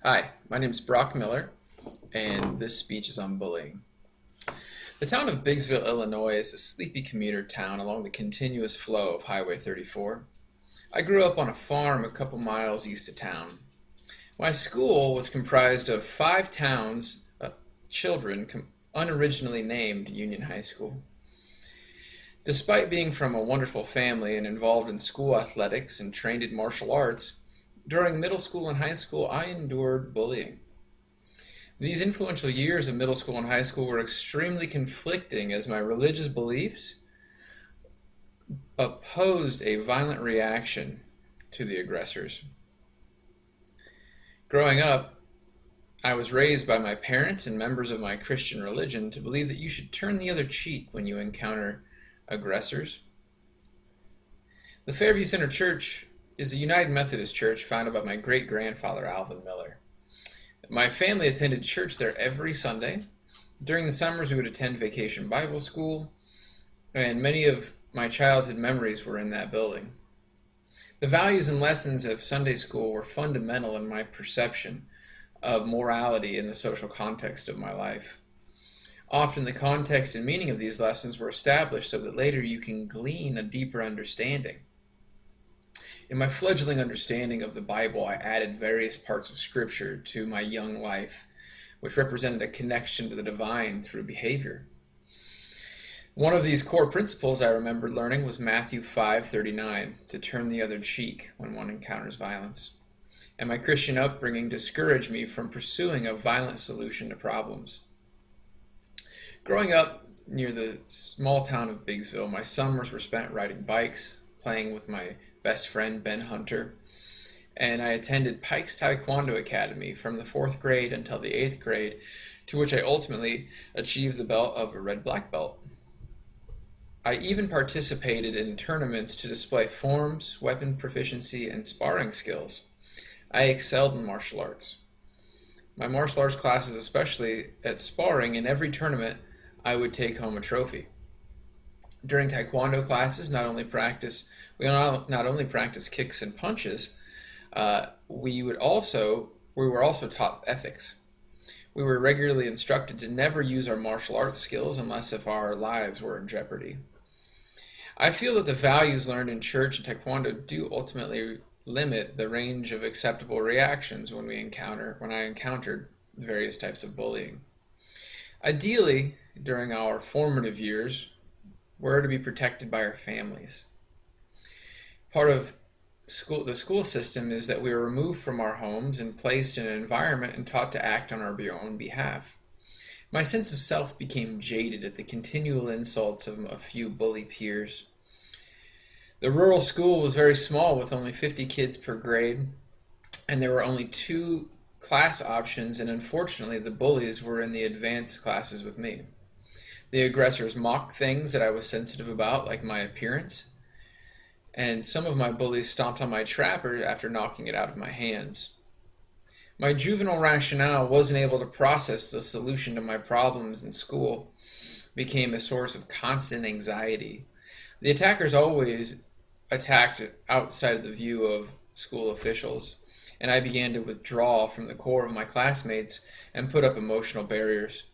Hi, my name is Brock Miller, and this speech is on bullying. The town of Biggsville, Illinois is a sleepy commuter town along the continuous flow of Highway 34. I grew up on a farm a couple miles east of town. My school was comprised of five towns, children, unoriginally named Union High School. Despite being from a wonderful family and involved in school athletics and trained in martial arts, during middle school and high school I endured bullying. These influential years of middle school and high school were extremely conflicting as my religious beliefs opposed a violent reaction to the aggressors. Growing up, I was raised by my parents and members of my Christian religion to believe that you should turn the other cheek when you encounter aggressors. The Fairview Center Church is a United Methodist church founded by my great-grandfather, Alvin Miller. My family attended church there every Sunday. During the summers, we would attend Vacation Bible School, and many of my childhood memories were in that building. The values and lessons of Sunday school were fundamental in my perception of morality in the social context of my life. Often the context and meaning of these lessons were established so that later you can glean a deeper understanding. In my fledgling understanding of the Bible, I added various parts of Scripture to my young life, which represented a connection to the divine through behavior. One of these core principles I remembered learning was Matthew 5:39, to turn the other cheek when one encounters violence. And my Christian upbringing discouraged me from pursuing a violent solution to problems. Growing up near the small town of Biggsville, my summers were spent riding bikes, playing with my best friend Ben Hunter, and I attended Pike's Taekwondo Academy from the 4th grade until the 8th grade, to which I ultimately achieved the belt of a red-black belt. I even participated in tournaments to display forms, weapon proficiency, and sparring skills. I excelled in martial arts. My martial arts classes, especially at sparring, in every tournament I would take home a trophy. During Taekwondo classes, we not only practice kicks and punches, we were also taught ethics. We were regularly instructed to never use our martial arts skills unless if our lives were in jeopardy. I feel that the values learned in church and Taekwondo do ultimately limit the range of acceptable reactions when I encountered various types of bullying. Ideally, during our formative years, we're to be protected by our families. Part of the school system is that we are removed from our homes and placed in an environment and taught to act on our own behalf. My sense of self became jaded at the continual insults of a few bully peers. The rural school was very small with only 50 kids per grade, and there were only 2 class options, and unfortunately the bullies were in the advanced classes with me. The aggressors mocked things that I was sensitive about, like my appearance, and some of my bullies stomped on my trapper after knocking it out of my hands. My juvenile rationale wasn't able to process the solution to my problems in school, became a source of constant anxiety. The attackers always attacked outside of the view of school officials, and I began to withdraw from the core of my classmates and put up emotional barriers.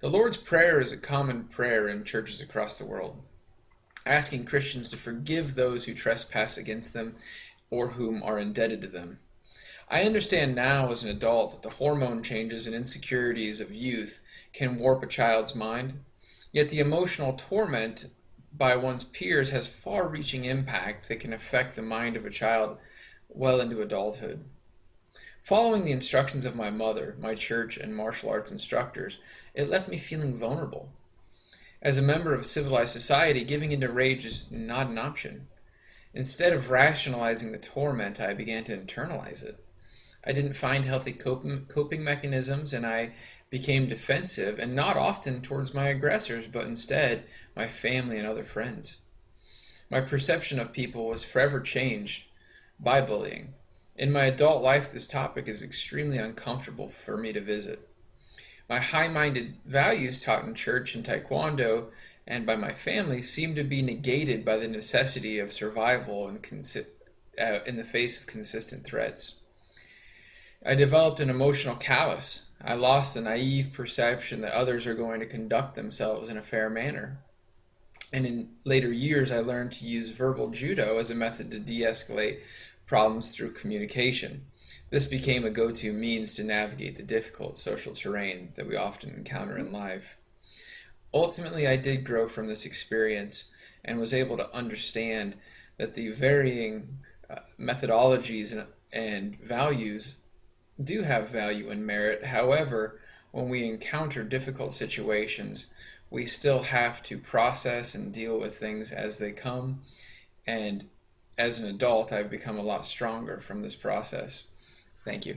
The Lord's Prayer is a common prayer in churches across the world, asking Christians to forgive those who trespass against them or whom are indebted to them. I understand now as an adult that the hormone changes and insecurities of youth can warp a child's mind, yet the emotional torment by one's peers has far-reaching impact that can affect the mind of a child well into adulthood. Following the instructions of my mother, my church, and martial arts instructors, it left me feeling vulnerable. As a member of civilized society, giving into rage is not an option. Instead of rationalizing the torment, I began to internalize it. I didn't find healthy coping mechanisms, and I became defensive, and not often towards my aggressors, but instead my family and other friends. My perception of people was forever changed by bullying. In my adult life, this topic is extremely uncomfortable for me to visit. My high-minded values taught in church and Taekwondo and by my family seem to be negated by the necessity of survival in the face of consistent threats. I developed an emotional callus. I lost the naive perception that others are going to conduct themselves in a fair manner. And in later years, I learned to use verbal judo as a method to de escalate problems through communication. This became a go to means to navigate the difficult social terrain that we often encounter in life. Ultimately, I did grow from this experience and was able to understand that the varying methodologies and values do have value and merit. However, when we encounter difficult situations, we still have to process and deal with things as they come. And as an adult, I've become a lot stronger from this process. Thank you.